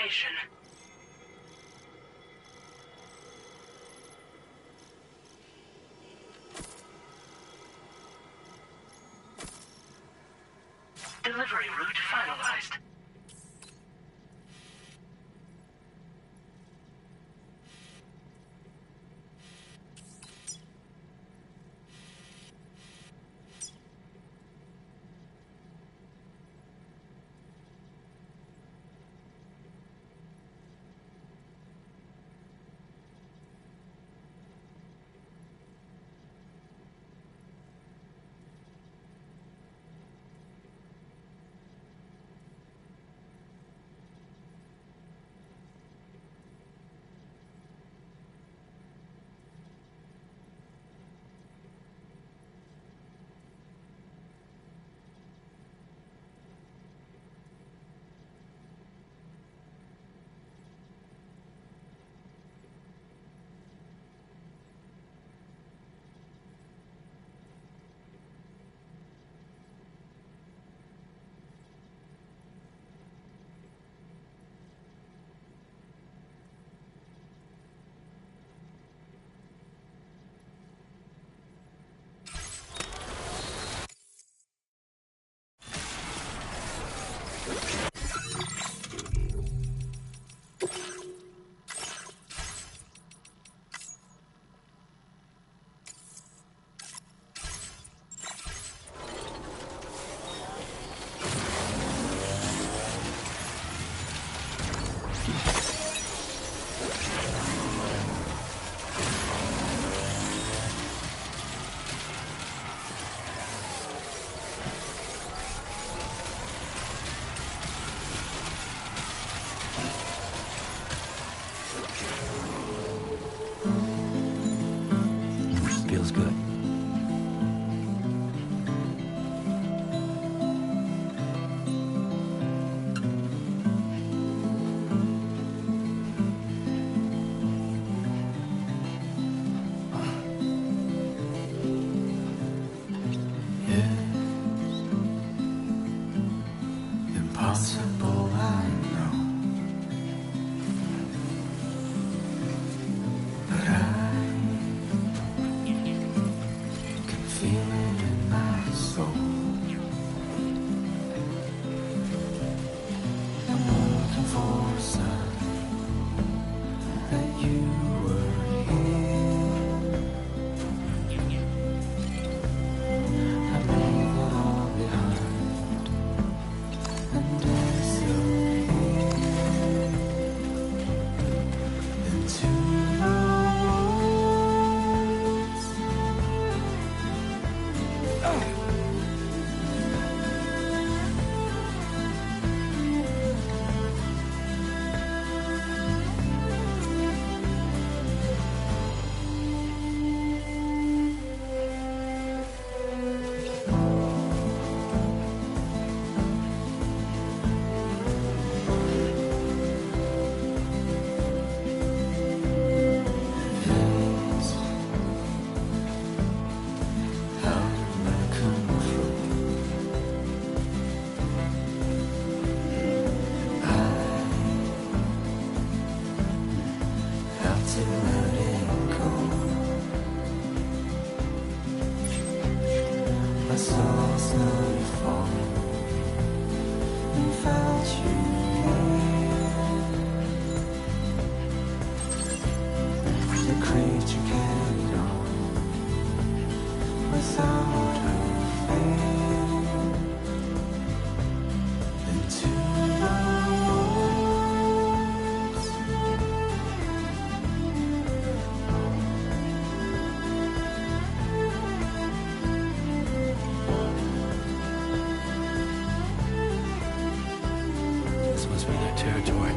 location. Delivery route finalized. Feels good. Impossible, I know, but I can feel it in my soul. I'm looking for a sign that you were here. I leave it all behind and disappear into the woods. It's out of my control. I have to let it go. I saw slowly fall and felt you near. The creature carried on without a fear into the woods. This must be their territory.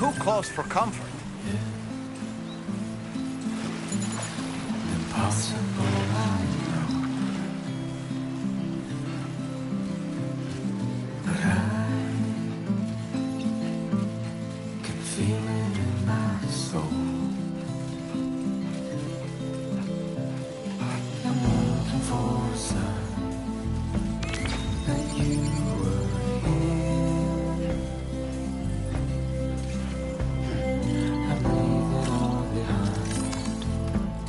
too close for comfort. Impossible, I know. But I can feel it in my soul. I'm looking for a sign that you were here. I'm leaving it all behind.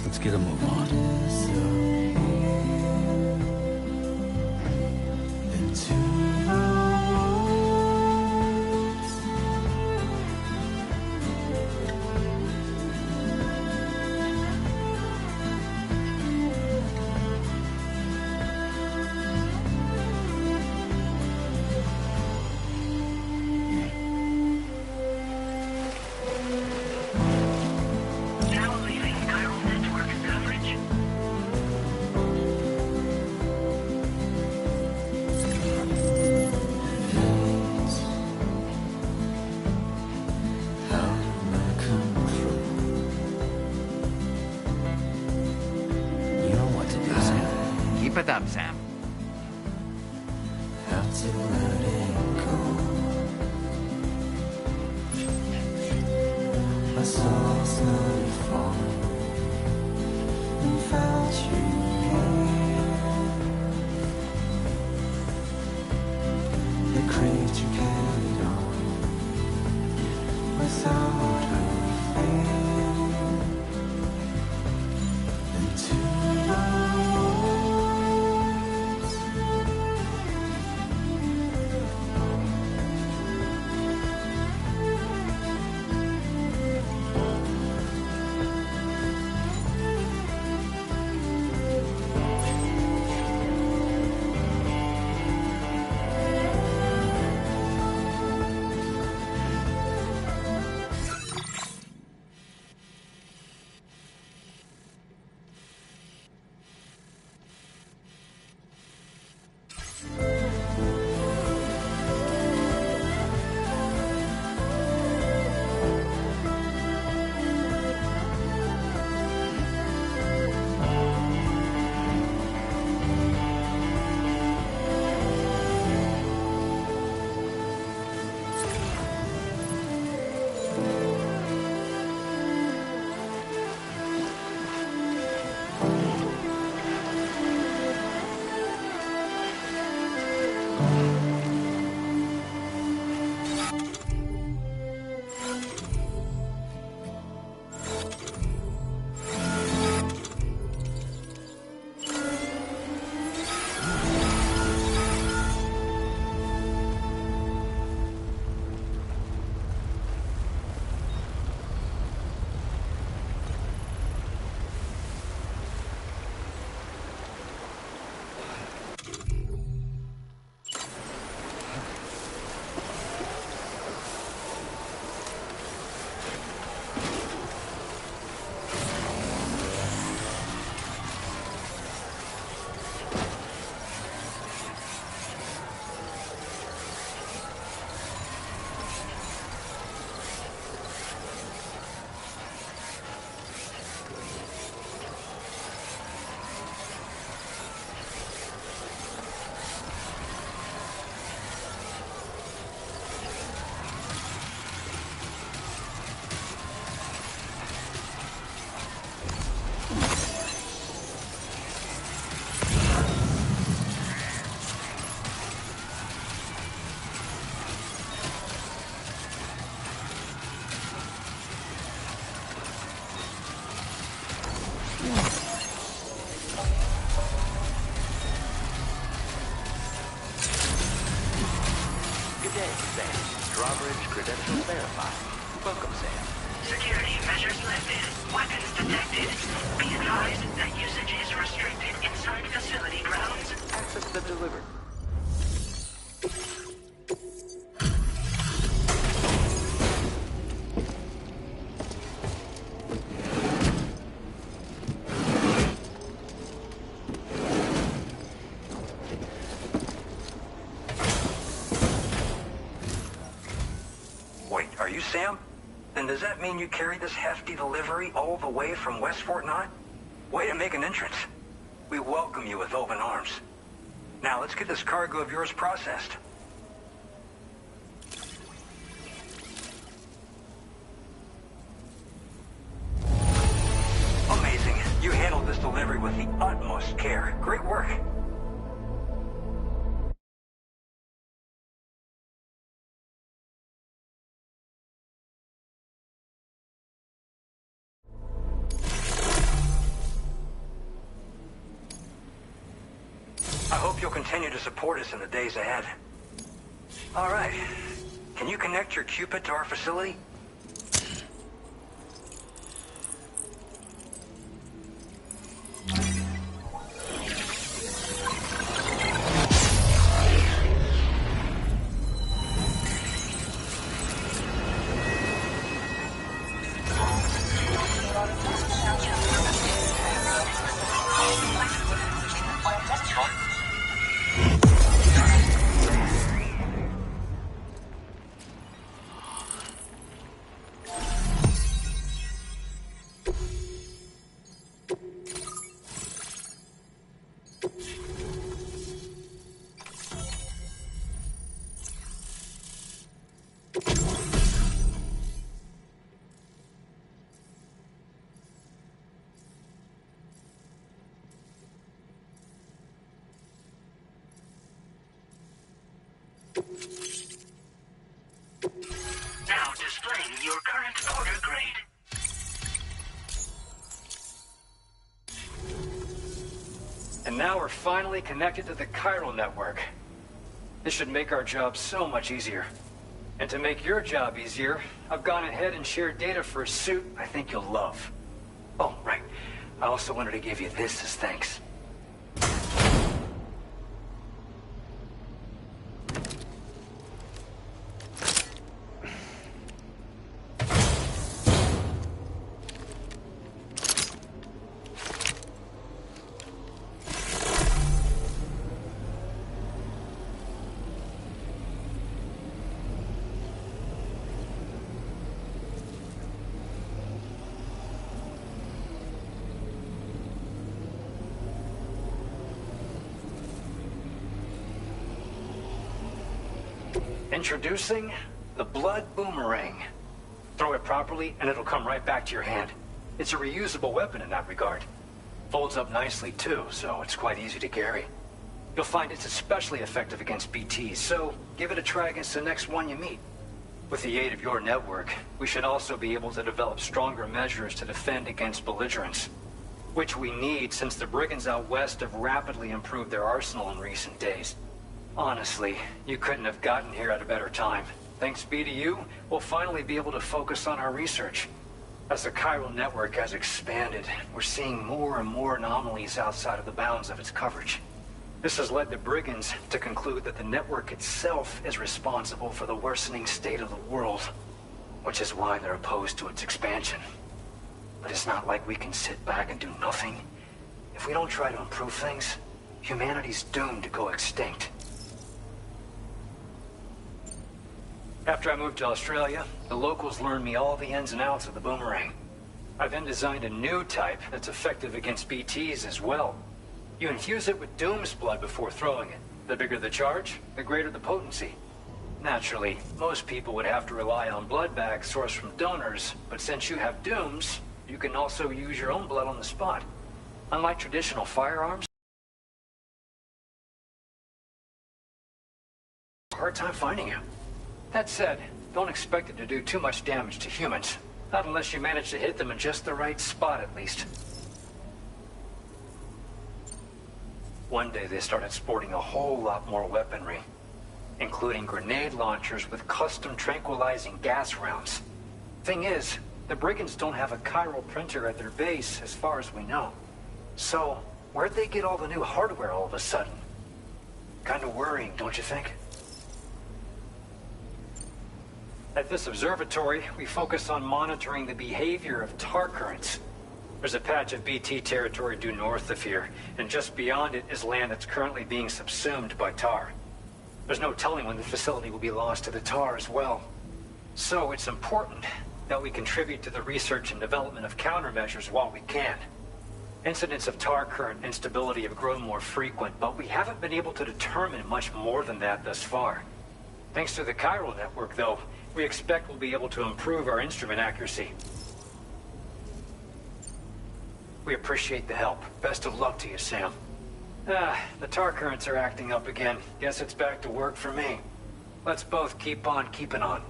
Let's get a move on. Into the woods. Now leaving chiral network coverage. It's out of my control. You know what to do, Sam. Keep it up, Sam. Have to let it go. My soul's not falling without you here. The creature carried on without a fear. Into the woods. Good day, Sam. Drawbridge credentials verified. Welcome, Sam. Security measures lifted. Weapons detected. Be advised that usage is restricted inside facility grounds. Access been delivered. Wait, are you Sam? Then does that mean you carried this hefty delivery all the way from West Fort Knott? Way to make an entrance. We welcome you with open arms. Now let's get this cargo of yours processed. Amazing. You handled this delivery with the utmost care. Great work. I hope you'll continue to support us in the days ahead. All right. Can you connect your Cupid to our facility? Now displaying your current order grade. And now we're finally connected to the chiral network. This should make our job so much easier. And to make your job easier, I've gone ahead and shared data for a suit I think you'll love. Oh, right. I also wanted to give you this as thanks. Introducing the Blood Boomerang. Throw it properly and it'll come right back to your hand. It's a reusable weapon in that regard. Folds up nicely too, so it's quite easy to carry. You'll find it's especially effective against BTs, so give it a try against the next one you meet. With the aid of your network, we should also be able to develop stronger measures to defend against belligerents. Which we need since the brigands out west have rapidly improved their arsenal in recent days. Honestly, you couldn't have gotten here at a better time. Thanks be to you, we'll finally be able to focus on our research. As the chiral network has expanded, we're seeing more and more anomalies outside of the bounds of its coverage. This has led the brigands to conclude that the network itself is responsible for the worsening state of the world, which is why they're opposed to its expansion. But it's not like we can sit back and do nothing. If we don't try to improve things, humanity's doomed to go extinct. After I moved to Australia, the locals learned me all the ins and outs of the boomerang. I then designed a new type that's effective against BTs as well. You infuse it with Doom's blood before throwing it. The bigger the charge, the greater the potency. Naturally, most people would have to rely on blood bags sourced from donors, but since you have Doom's, you can also use your own blood on the spot. Unlike traditional firearms, hard time finding you. That said, don't expect it to do too much damage to humans. Not unless you manage to hit them in just the right spot, at least. One day they started sporting a whole lot more weaponry, including grenade launchers with custom tranquilizing gas rounds. Thing is, the brigands don't have a chiral printer at their base, as far as we know. So, where'd they get all the new hardware all of a sudden? Kind of worrying, don't you think? At this observatory, we focus on monitoring the behavior of tar currents. There's a patch of BT territory due north of here, and just beyond it is land that's currently being subsumed by tar. There's no telling when the facility will be lost to the tar as well. So it's important that we contribute to the research and development of countermeasures while we can. Incidents of tar current instability have grown more frequent, but we haven't been able to determine much more than that thus far. Thanks to the chiral network, though, we expect we'll be able to improve our instrument accuracy. We appreciate the help. Best of luck to you, Sam. The tar currents are acting up again. Guess it's back to work for me. Let's both keep on keeping on.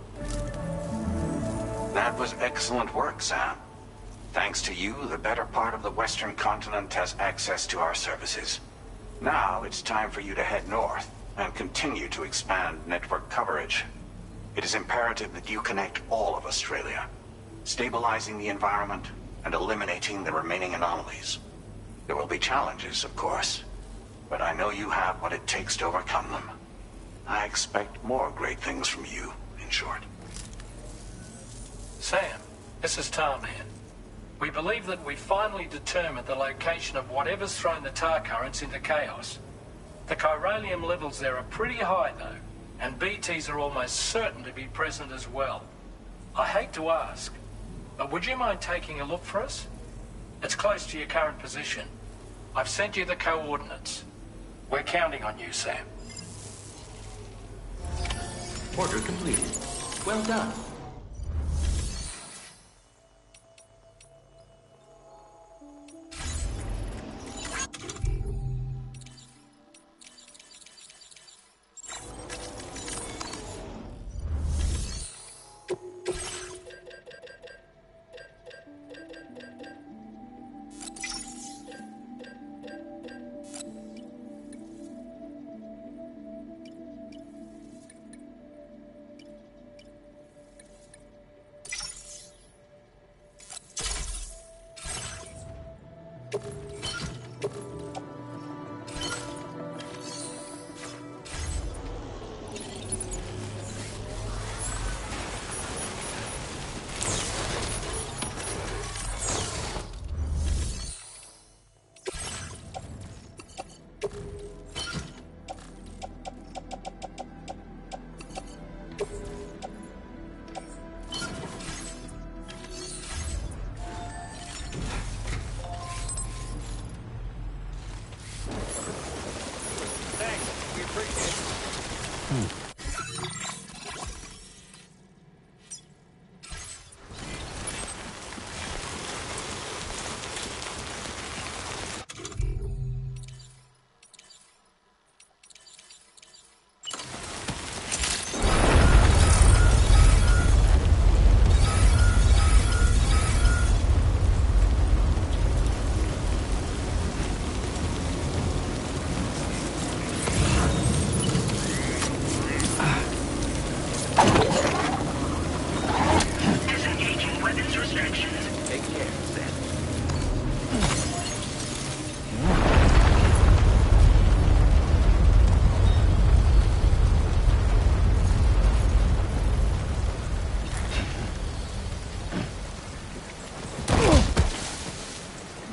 That was excellent work, Sam. Thanks to you, the better part of the Western continent has access to our services. Now it's time for you to head north and continue to expand network coverage. It is imperative that you connect all of Australia, stabilizing the environment and eliminating the remaining anomalies. There will be challenges, of course, but I know you have what it takes to overcome them. I expect more great things from you, in short. Sam, this is Tarman. We believe that we finally determined the location of whatever's thrown the tar currents into chaos. The chiralium levels there are pretty high, though, and BTs are almost certain to be present as well. I hate to ask, but would you mind taking a look for us? It's close to your current position. I've sent you the coordinates. We're counting on you, Sam. Order completed. Well done.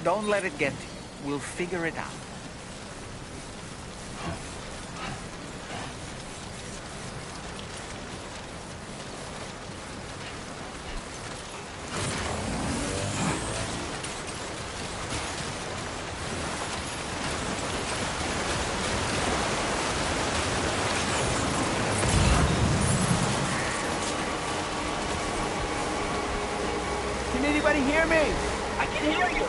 Don't let it get to you. We'll figure it out. Can anybody hear me? I can hear you.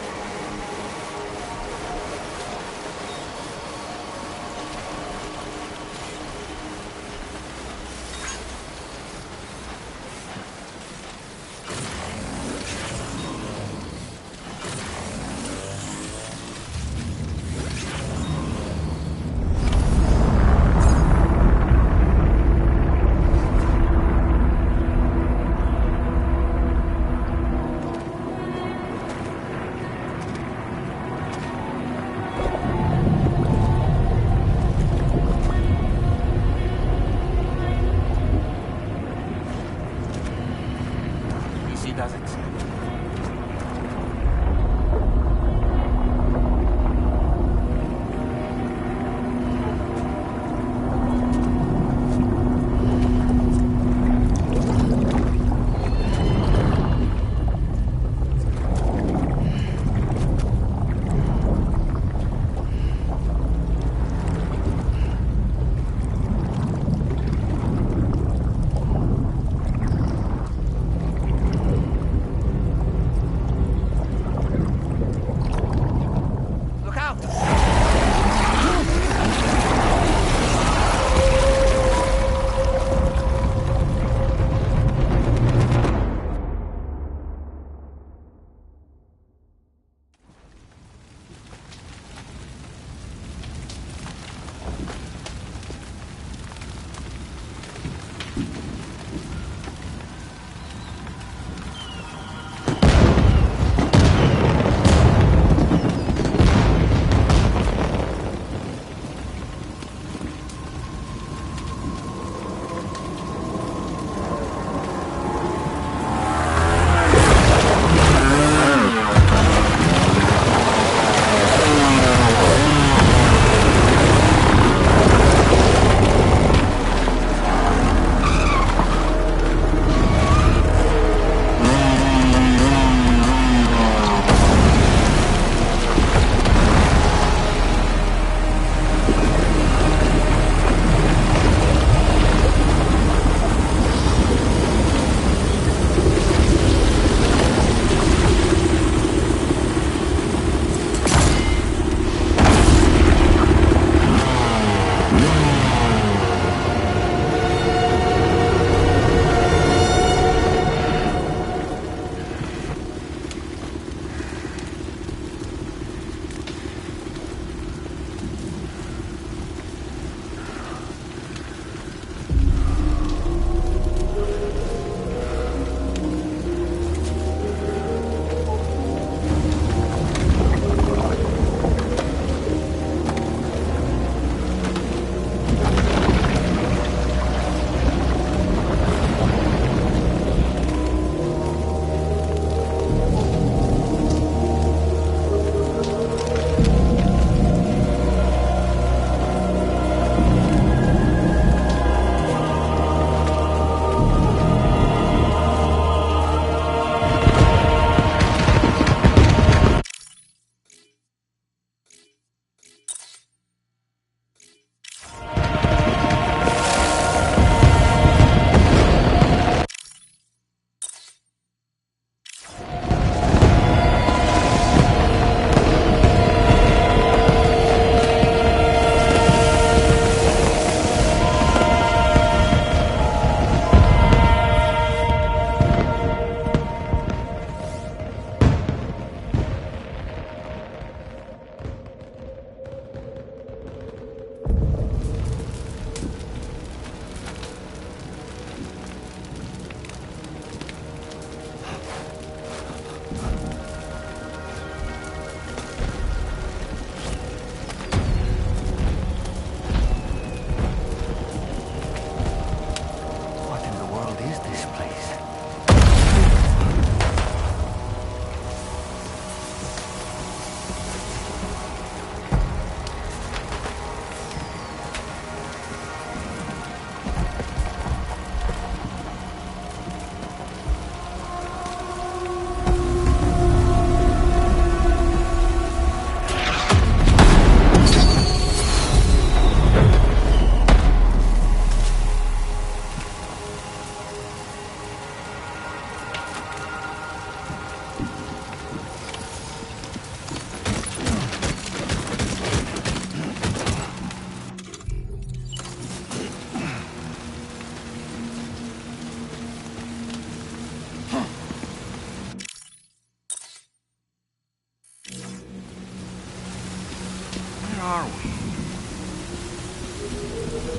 The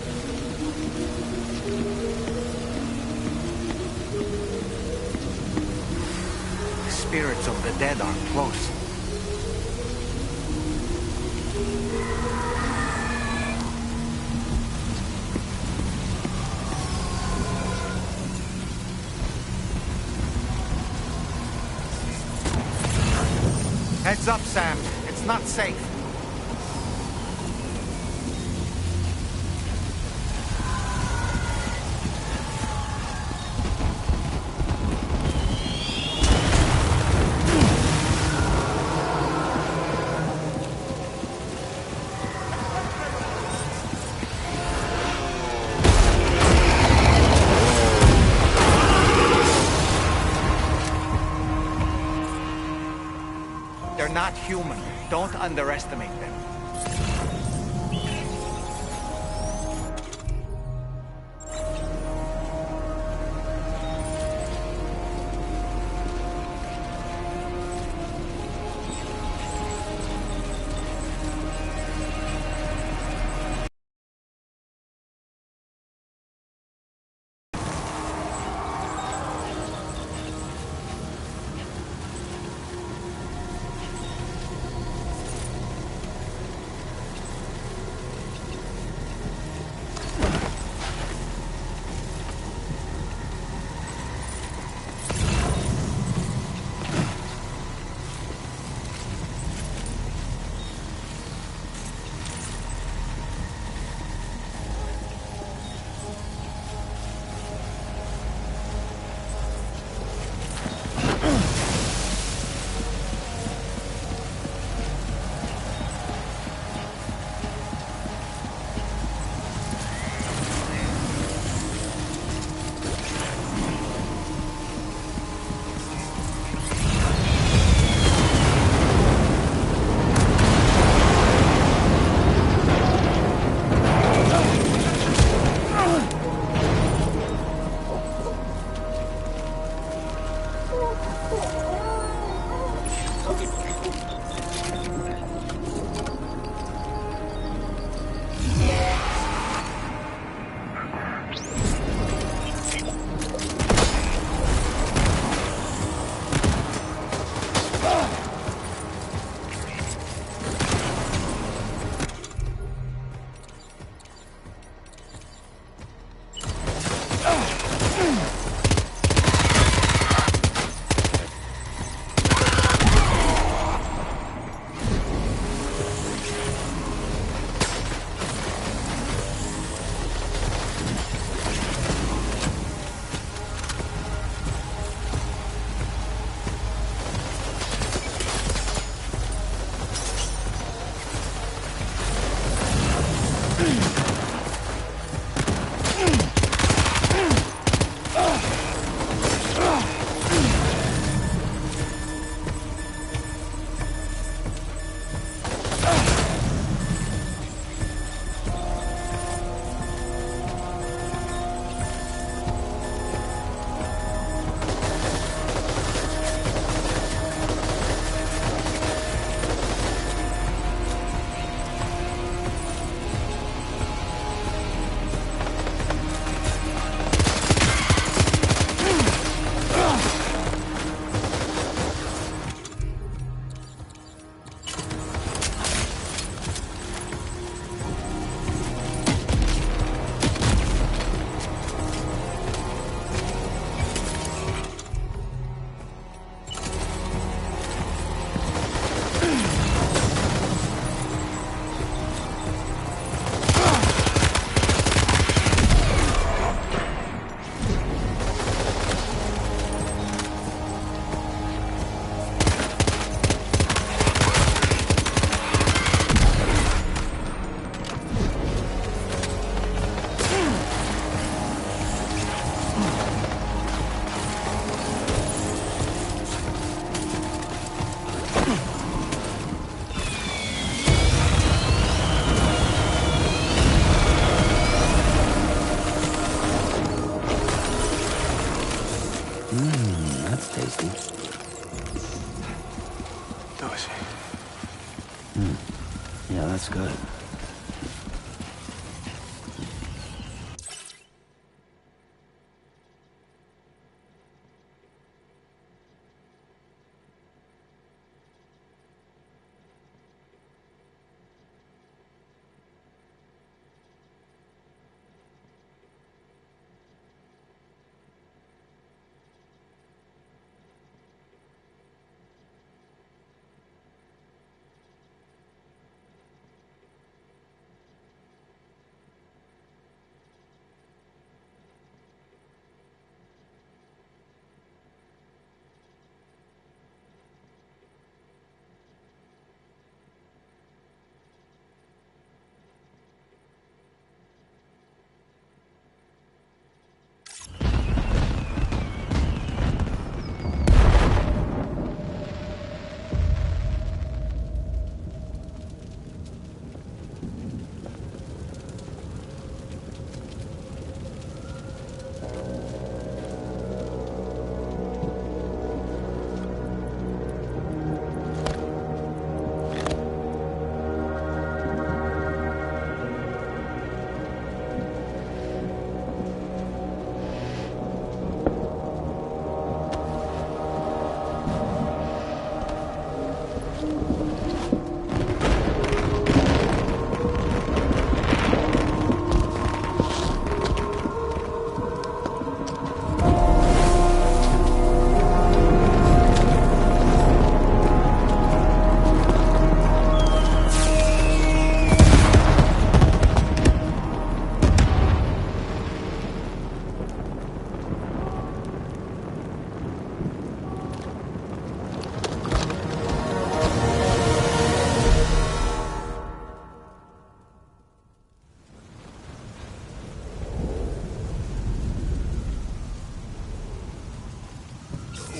spirits of the dead are close. Heads up, Sam. It's not safe. They're not human. Don't underestimate them.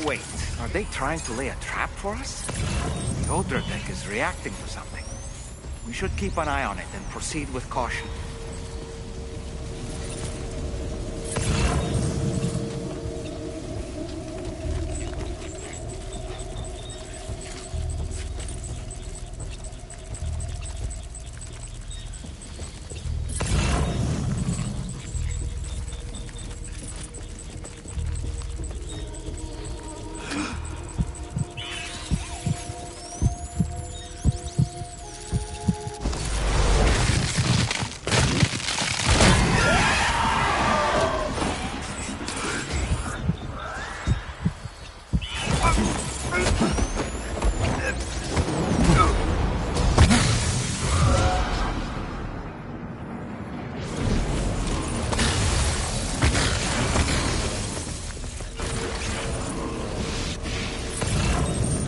Wait, are they trying to lay a trap for us? The Odra deck is reacting to something. We should keep an eye on it and proceed with caution.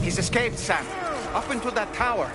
He's escaped, Sam. Up into that tower.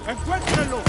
¡Encuéntralo!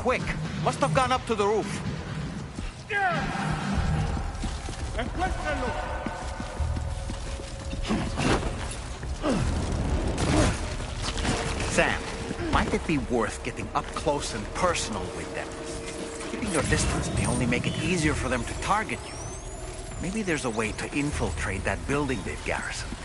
quick. Must have gone up to the roof. Sam, might it be worth getting up close and personal with them? Keeping your distance may only make it easier for them to target you. Maybe there's a way to infiltrate that building they've garrisoned.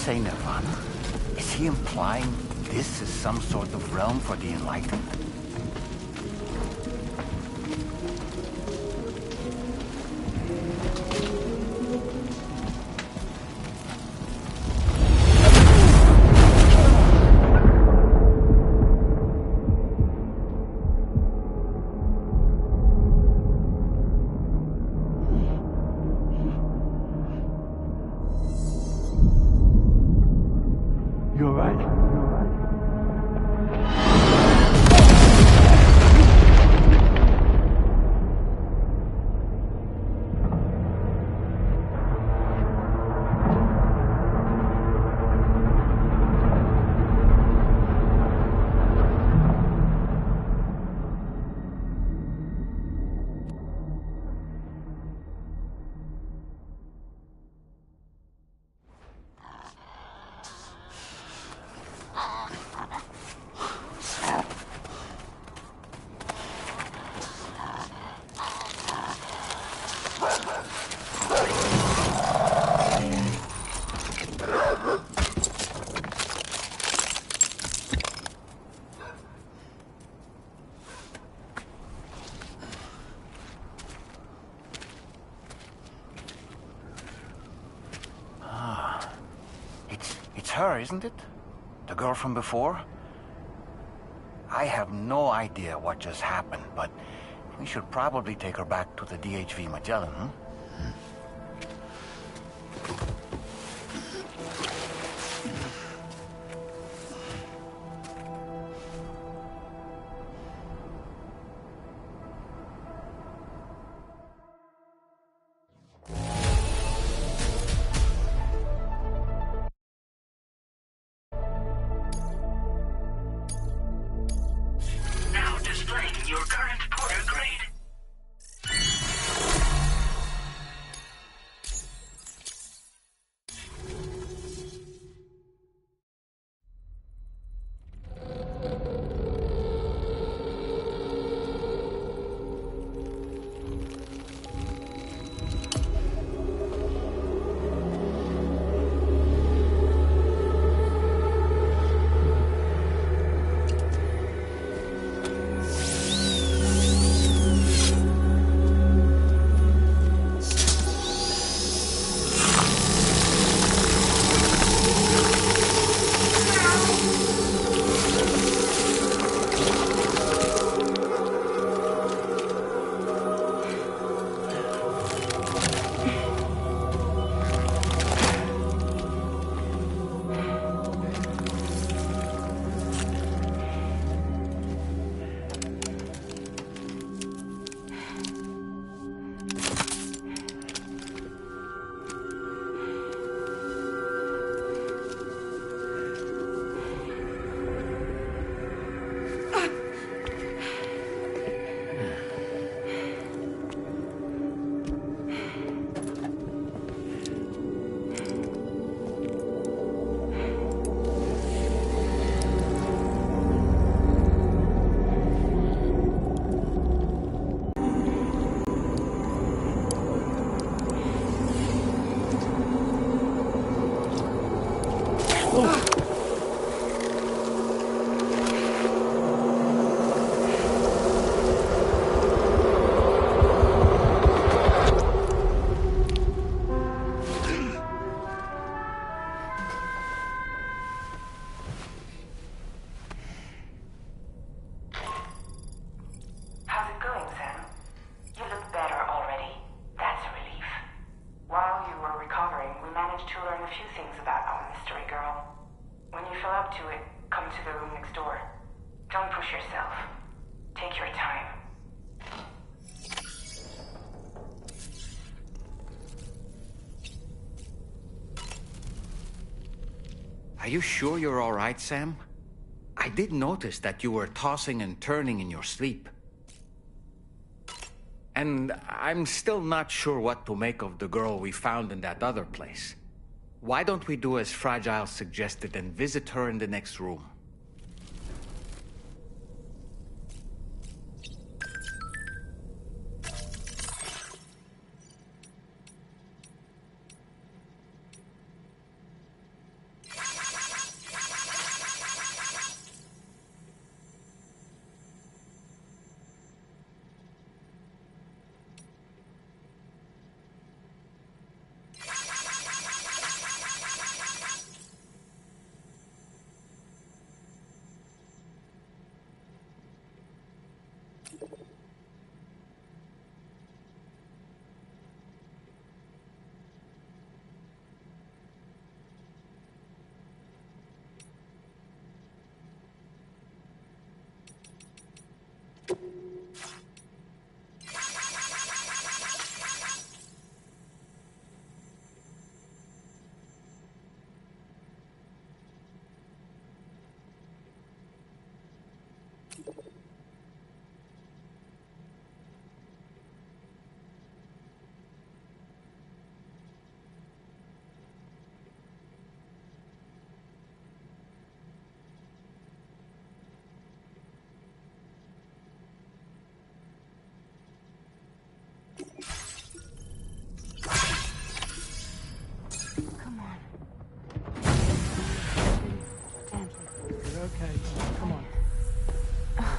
say Nirvana? Is he implying this is some sort of realm for the enlightened? You're right. It's her, isn't it? The girl from before? I have no idea what just happened, but we should probably take her back to the DHV Magellan, huh? Now displaying your current porter grade. How's it going, Sam? You look better already. That's a relief. While you were recovering, we managed to learn a few things about our mystery girl. When you feel up to it, come to the room next door. Don't push yourself. Take your time. Are you sure you're all right, Sam? I did notice that you were tossing and turning in your sleep. And I'm still not sure what to make of the girl we found in that other place. Why don't we do as Fragile suggested and visit her in the next room? Come on. Gently. You're okay. Come on.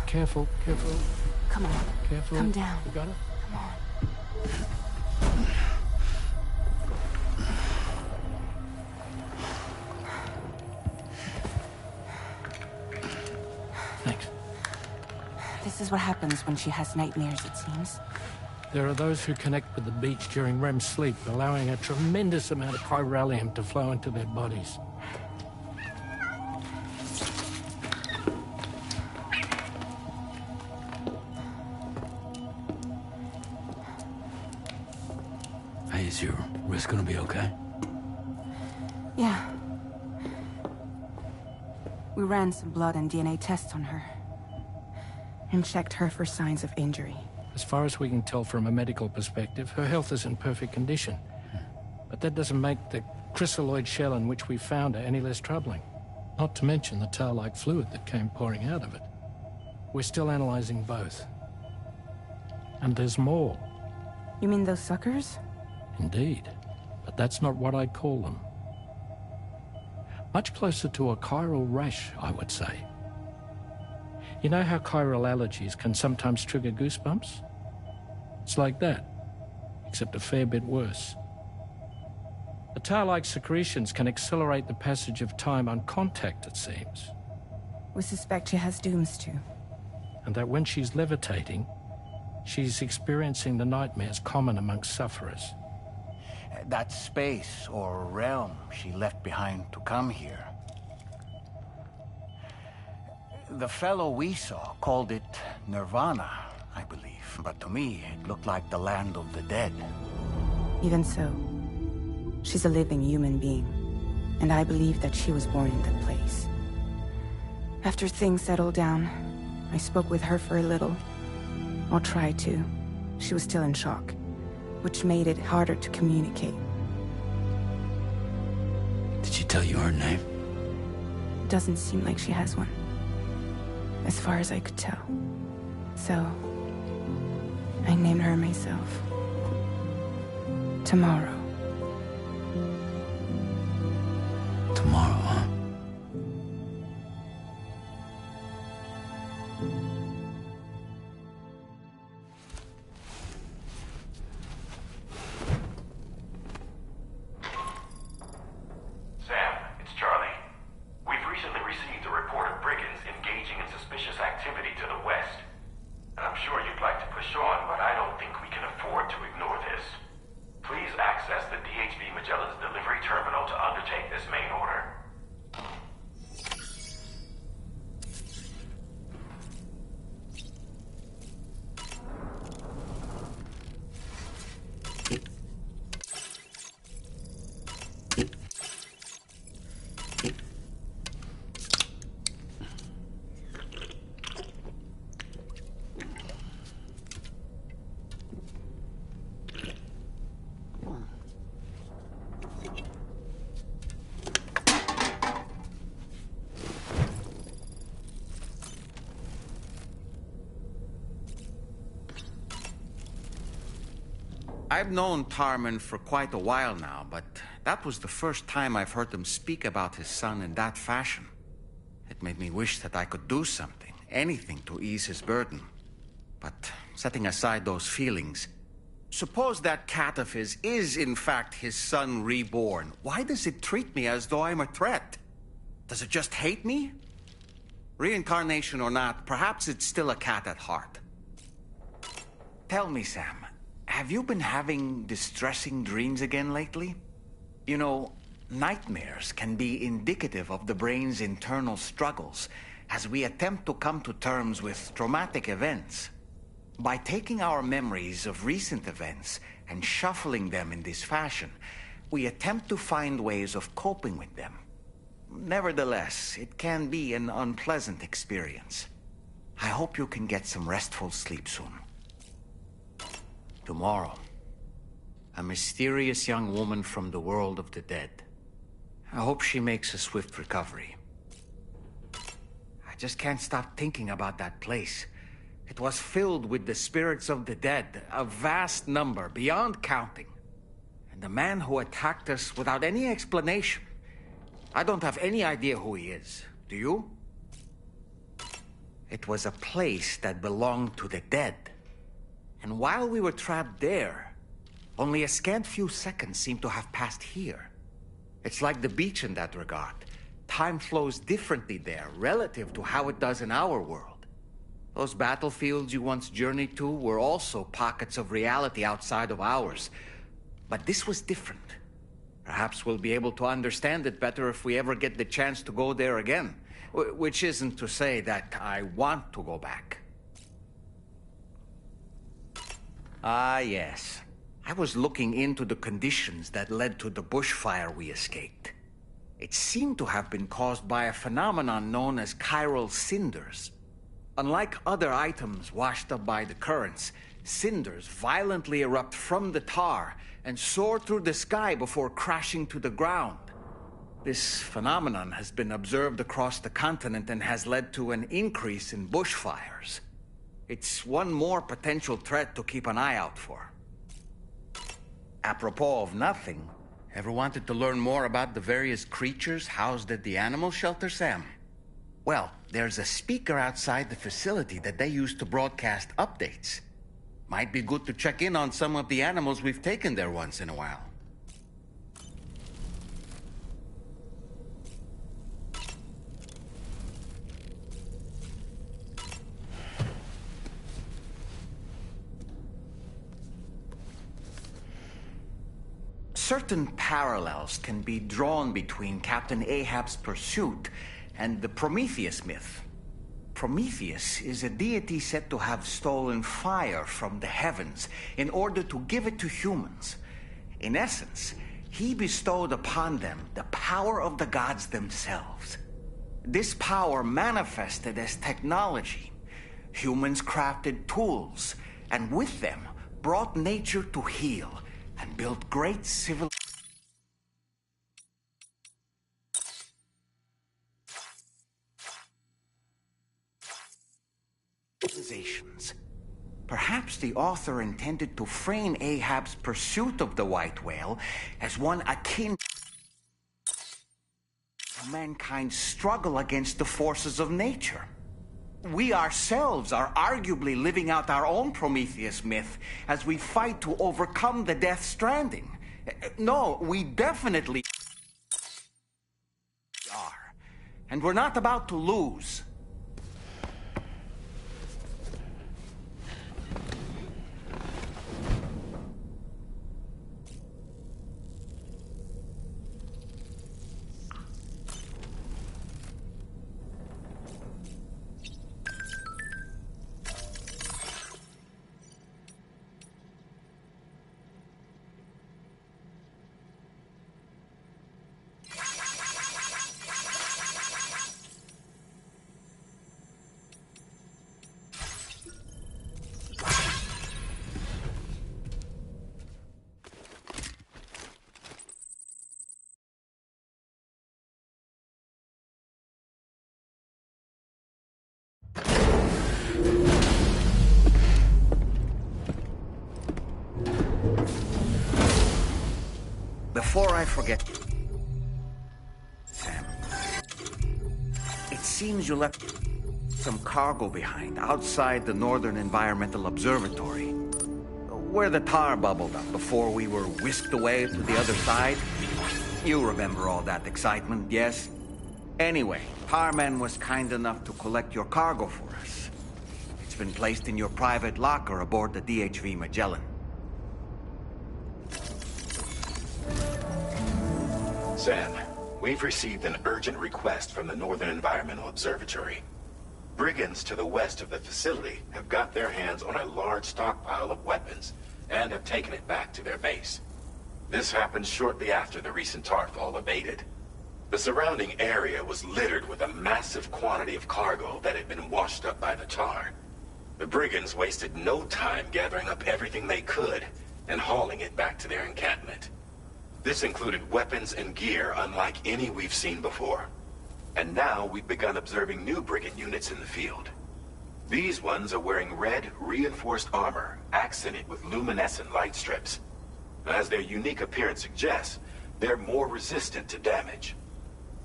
Careful, careful, Come on. careful. Come down. You got it? Come on. Thanks. This is what happens when she has nightmares, it seems. There are those who connect with the beach during REM sleep, allowing a tremendous amount of chiralium to flow into their bodies. Hey, is your wrist gonna be okay? Yeah. We ran some blood and DNA tests on her. And checked her for signs of injury. As far as we can tell from a medical perspective, her health is in perfect condition. But that doesn't make the chrysaloid shell in which we found her any less troubling. Not to mention the tar-like fluid that came pouring out of it. We're still analyzing both. And there's more. You mean those suckers? Indeed. But that's not what I'd call them. Much closer to a chiral rash, I would say. You know how chiral allergies can sometimes trigger goosebumps? It's like that, except a fair bit worse. The tar-like secretions can accelerate the passage of time on contact, it seems. We suspect she has dooms too. And that when she's levitating, she's experiencing the nightmares common amongst sufferers. That space or realm she left behind to come here. The fellow we saw called it Nirvana, I believe. But to me, it looked like the land of the dead. Even so, she's a living human being. And I believe that she was born in that place. After things settled down, I spoke with her for a little. Or tried to. She was still in shock, which made it harder to communicate. Did she tell you her name? Doesn't seem like she has one. As far as I could tell. So, I named her myself. Tomorrow. Tomorrow, huh? Sam, it's Charlie. We've recently received a report of brigands engaging in suspicious activity to the west. And I'm sure you'd like to push on, but I don't think we can afford to ignore this. Please access the DHB Magellan's delivery terminal to undertake this main order. I've known Tarman for quite a while now, but that was the first time I've heard him speak about his son in that fashion. It made me wish that I could do something, anything to ease his burden. But setting aside those feelings, suppose that cat of his is in fact his son reborn. Why does it treat me as though I'm a threat? Does it just hate me? Reincarnation or not, perhaps it's still a cat at heart. Tell me, Sam, have you been having distressing dreams again lately? You know, nightmares can be indicative of the brain's internal struggles as we attempt to come to terms with traumatic events. By taking our memories of recent events and shuffling them in this fashion, we attempt to find ways of coping with them. Nevertheless, it can be an unpleasant experience. I hope you can get some restful sleep soon. Tomorrow, a mysterious young woman from the world of the dead. I hope she makes a swift recovery. I just can't stop thinking about that place. It was filled with the spirits of the dead, a vast number, beyond counting. And the man who attacked us without any explanation. I don't have any idea who he is. Do you? It was a place that belonged to the dead. And while we were trapped there, only a scant few seconds seem to have passed here. It's like the beach in that regard. Time flows differently there, relative to how it does in our world. Those battlefields you once journeyed to were also pockets of reality outside of ours. But this was different. Perhaps we'll be able to understand it better if we ever get the chance to go there again. Which isn't to say that I want to go back. Ah, yes. I was looking into the conditions that led to the bushfire we escaped. It seemed to have been caused by a phenomenon known as chiral cinders. Unlike other items washed up by the currents, cinders violently erupt from the tar and soar through the sky before crashing to the ground. This phenomenon has been observed across the continent and has led to an increase in bushfires. It's one more potential threat to keep an eye out for. Apropos of nothing, ever wanted to learn more about the various creatures housed at the animal shelter, Sam? Well, there's a speaker outside the facility that they use to broadcast updates. Might be good to check in on some of the animals we've taken there once in a while. Certain parallels can be drawn between Captain Ahab's pursuit and the Prometheus myth. Prometheus is a deity said to have stolen fire from the heavens in order to give it to humans. In essence, he bestowed upon them the power of the gods themselves. This power manifested as technology. Humans crafted tools, and with them brought nature to heal and built great civilizations. Perhaps the author intended to frame Ahab's pursuit of the white whale as one akin to mankind's struggle against the forces of nature. We ourselves are arguably living out our own Prometheus myth as we fight to overcome the Death Stranding. No, we definitely are. And we're not about to lose. Before I forget, Sam, it seems you left some cargo behind outside the Northern Environmental Observatory, where the tar bubbled up before we were whisked away to the other side. You remember all that excitement, yes? Anyway, Tarman was kind enough to collect your cargo for us. It's been placed in your private locker aboard the DHV Magellan. Sam, we've received an urgent request from the Northern Environmental Observatory. Brigands to the west of the facility have got their hands on a large stockpile of weapons and have taken it back to their base. This happened shortly after the recent Tarfall abated. The surrounding area was littered with a massive quantity of cargo that had been washed up by the tar. The brigands wasted no time gathering up everything they could and hauling it back to their encampment. This included weapons and gear unlike any we've seen before. And now we've begun observing new brigand units in the field. These ones are wearing red, reinforced armor, accented with luminescent light strips. As their unique appearance suggests, they're more resistant to damage.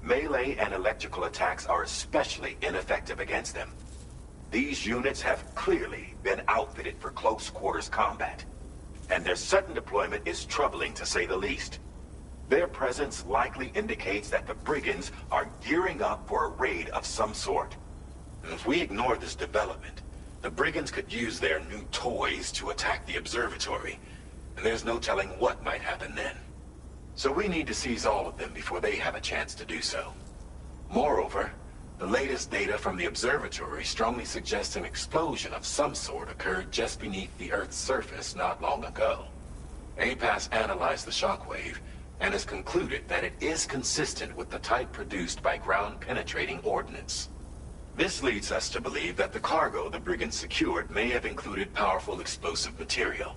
Melee and electrical attacks are especially ineffective against them. These units have clearly been outfitted for close quarters combat, and their sudden deployment is troubling to say the least. Their presence likely indicates that the brigands are gearing up for a raid of some sort. And if we ignore this development, the brigands could use their new toys to attack the observatory, and there's no telling what might happen then. So we need to seize all of them before they have a chance to do so. Moreover, the latest data from the observatory strongly suggests an explosion of some sort occurred just beneath the Earth's surface not long ago. APAS analyzed the shockwave and has concluded that it is consistent with the type produced by ground-penetrating ordnance. This leads us to believe that the cargo the brigands secured may have included powerful explosive material.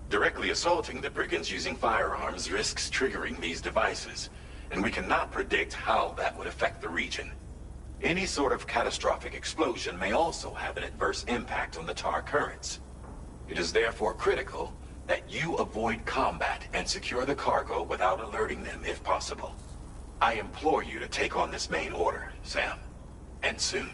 Directly assaulting the brigands using firearms risks triggering these devices, and we cannot predict how that would affect the region. Any sort of catastrophic explosion may also have an adverse impact on the tar currents. It is therefore critical that you avoid combat and secure the cargo without alerting them if possible. I implore you to take on this main order, Sam. And soon.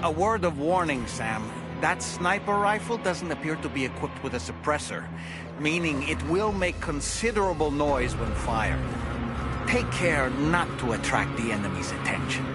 A word of warning, Sam. That sniper rifle doesn't appear to be equipped with a suppressor, meaning it will make considerable noise when fired. Take care not to attract the enemy's attention.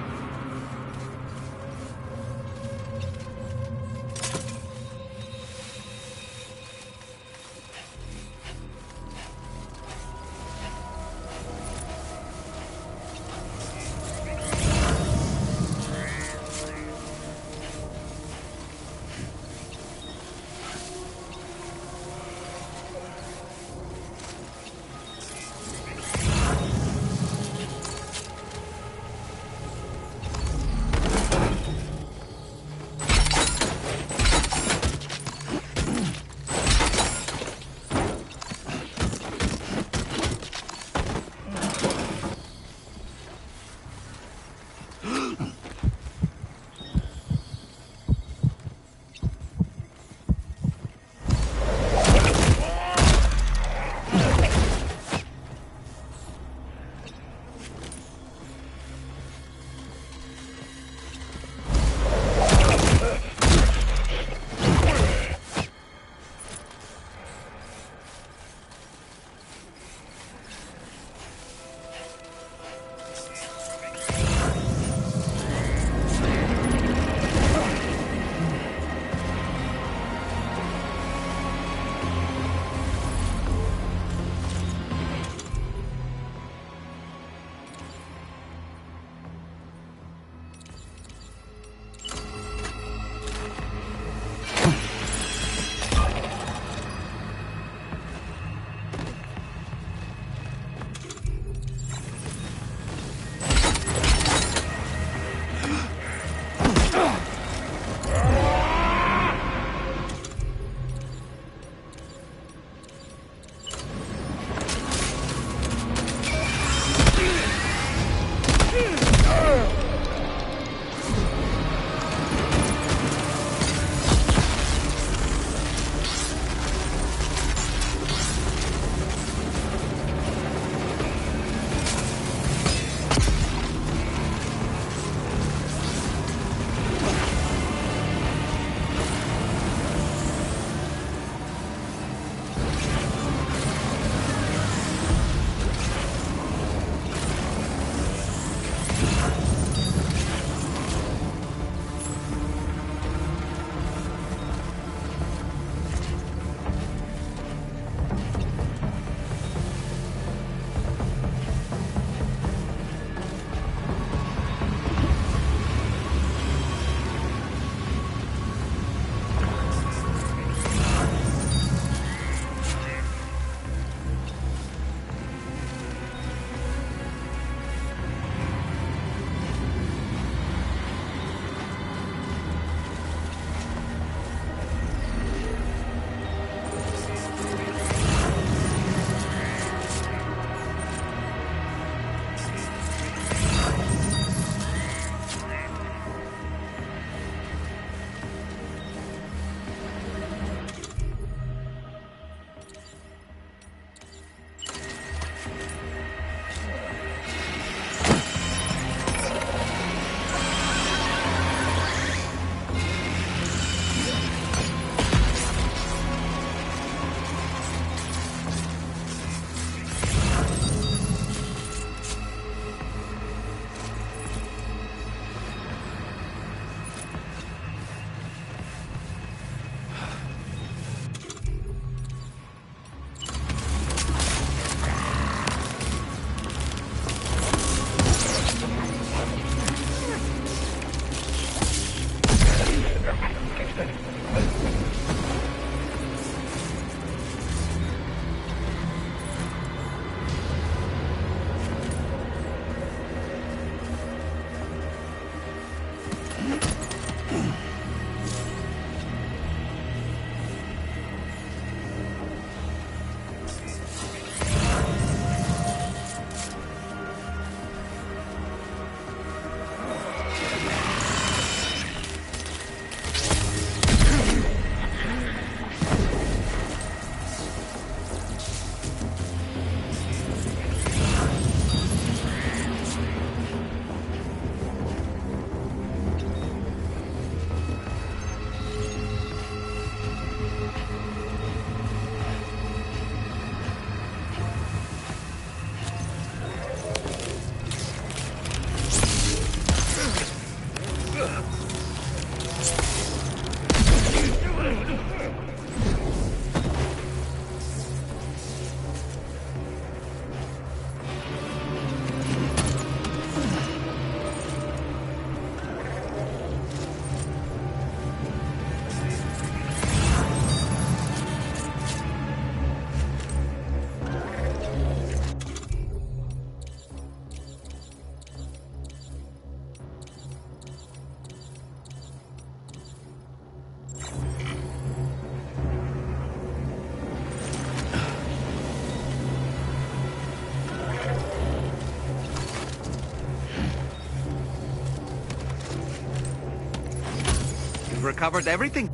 recovered everything.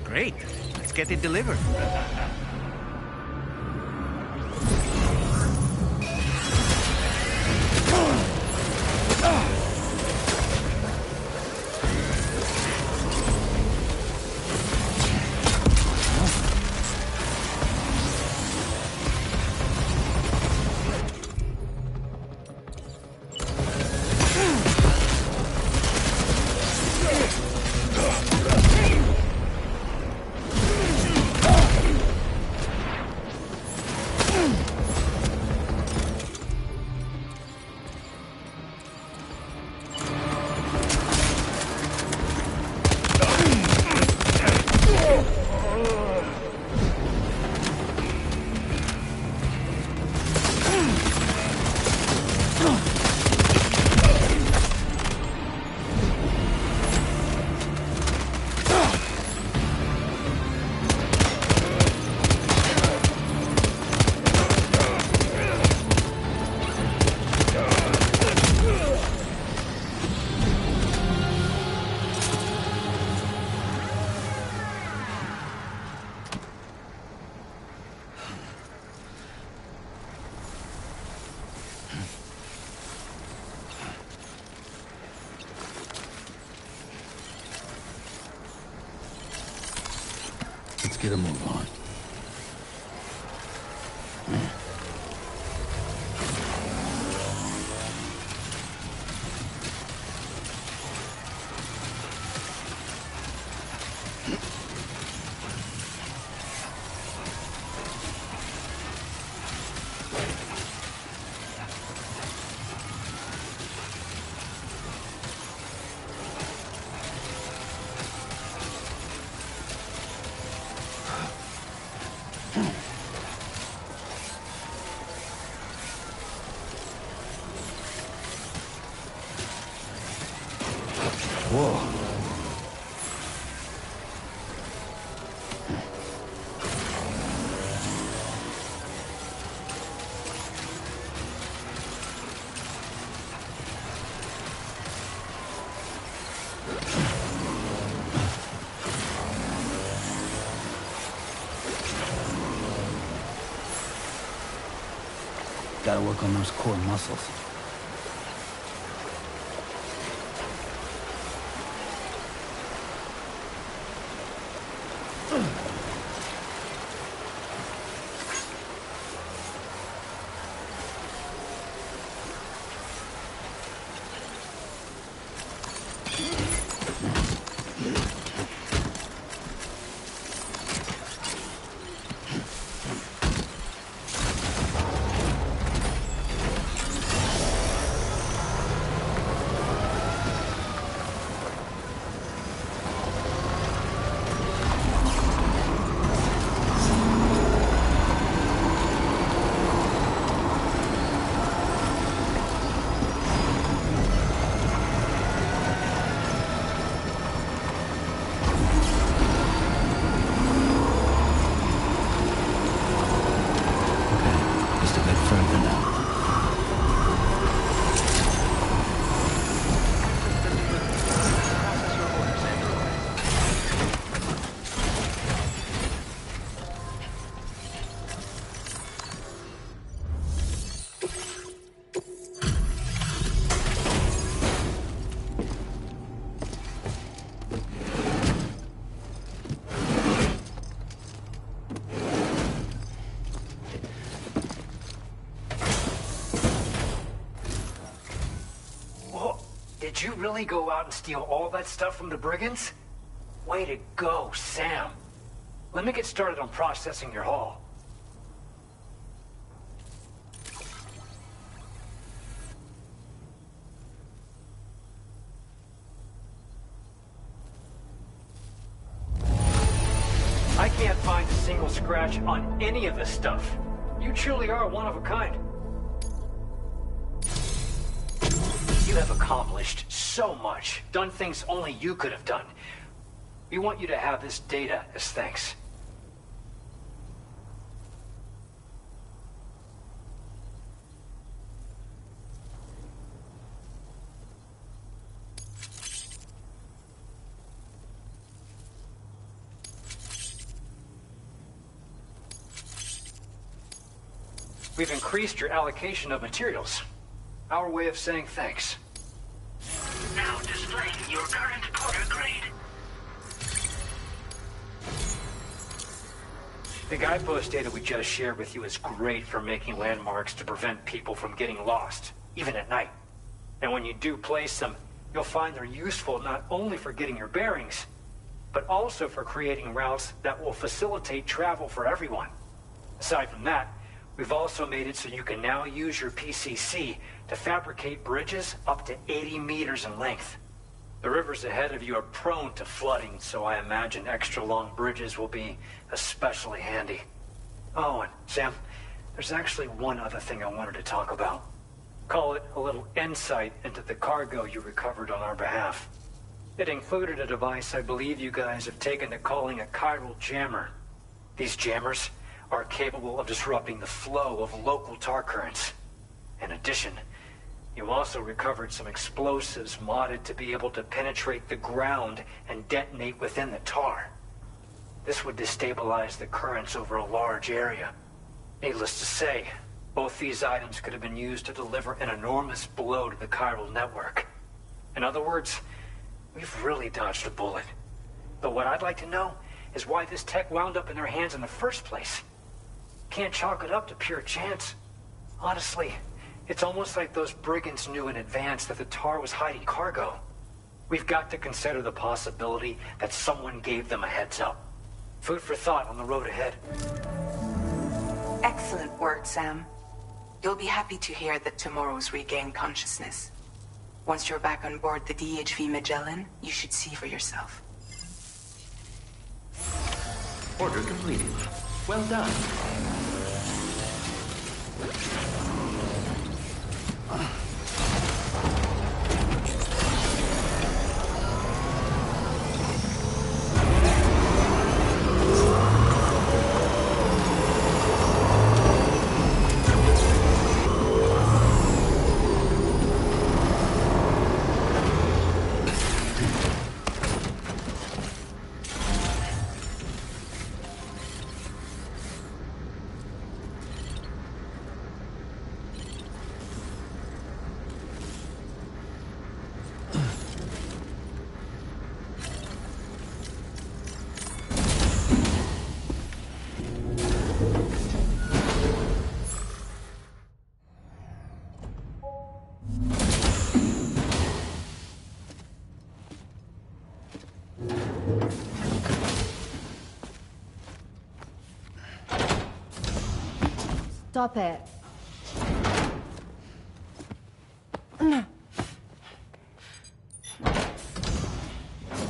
Great. Let's get it delivered. Let's get a move on. Whoa. Gotta work on those core muscles. Did you really go out and steal all that stuff from the brigands? Way to go, Sam. Let me get started on processing your haul. I can't find a single scratch on any of this stuff. You truly are one of a kind. You have accomplished so much, done things only you could have done. We want you to have this data as thanks. we've increased your allocation of materials. Our way of saying thanks. Now displaying your current Porter grade. The guidepost data we just shared with you is great for making landmarks to prevent people from getting lost, even at night. And when you do place them, you'll find they're useful not only for getting your bearings, but also for creating routes that will facilitate travel for everyone. Aside from that, we've also made it so you can now use your PCC to fabricate bridges up to 80 meters in length. The rivers ahead of you are prone to flooding, so I imagine extra long bridges will be especially handy. Oh, and Sam, there's actually one other thing I wanted to talk about. Call it a little insight into the cargo you recovered on our behalf. It included a device I believe you guys have taken to calling a chiral jammer. These jammers are capable of disrupting the flow of local tar currents. In addition, you also recovered some explosives modded to be able to penetrate the ground and detonate within the tar. This would destabilize the currents over a large area. Needless to say, both these items could have been used to deliver an enormous blow to the chiral network. In other words, we've really dodged a bullet. But what I'd like to know is why this tech wound up in their hands in the first place. Can't chalk it up to pure chance. Honestly, it's almost like those brigands knew in advance that the tar was hiding cargo. We've got to consider the possibility that someone gave them a heads up. Food for thought on the road ahead. Excellent work, Sam. You'll be happy to hear that tomorrow's regained consciousness. Once you're back on board the DHV Magellan, you should see for yourself. Order completed. Well done. Stop it.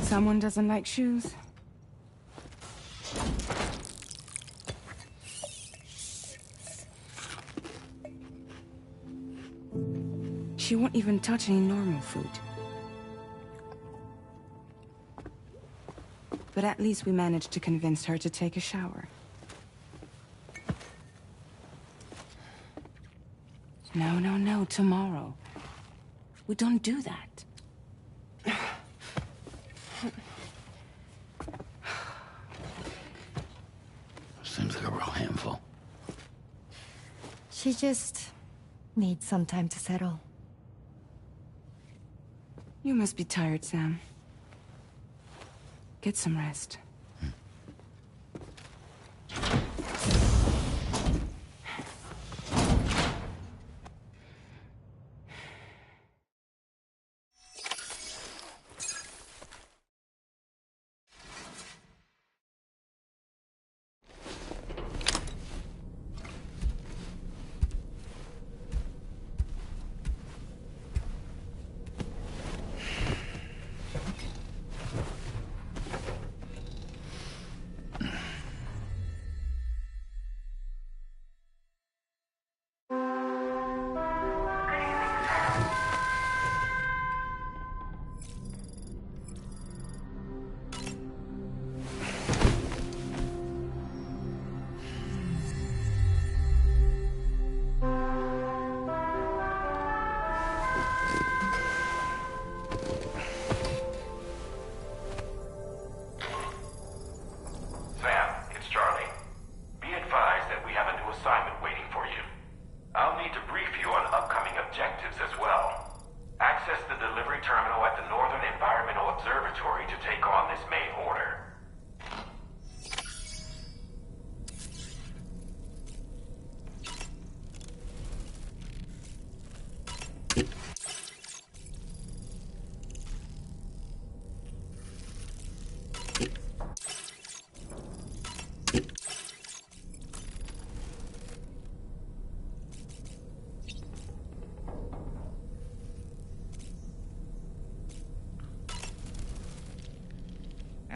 Someone doesn't like shoes? She won't even touch any normal food. But at least we managed to convince her to take a shower. No, tomorrow. We don't do that. Seems like a real handful. She just needs some time to settle. You must be tired, Sam. Get some rest.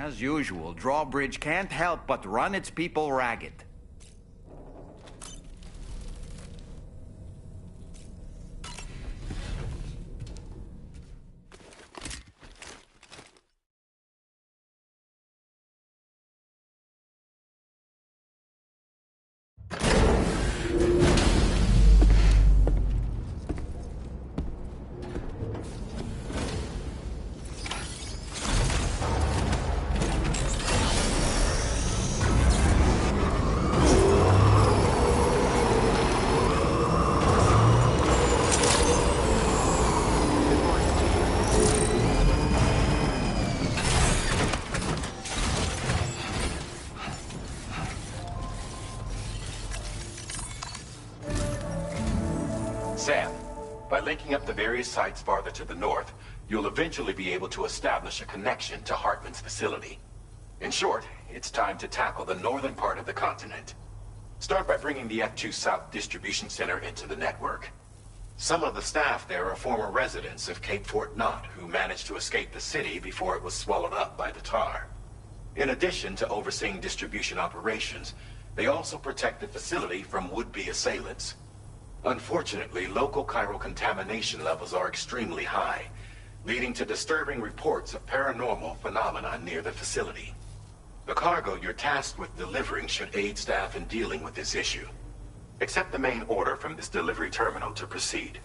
As usual, Drawbridge can't help but run its people ragged. Sam, by linking up the various sites farther to the north, you'll eventually be able to establish a connection to Hartman's facility. In short, it's time to tackle the northern part of the continent. Start by bringing the F2 South Distribution Center into the network. Some of the staff there are former residents of Cape Fort Knott who managed to escape the city before it was swallowed up by the tar. In addition to overseeing distribution operations, they also protect the facility from would-be assailants. Unfortunately, local chiral contamination levels are extremely high, leading to disturbing reports of paranormal phenomena near the facility. The cargo you're tasked with delivering should aid staff in dealing with this issue. Accept the main order from this delivery terminal to proceed.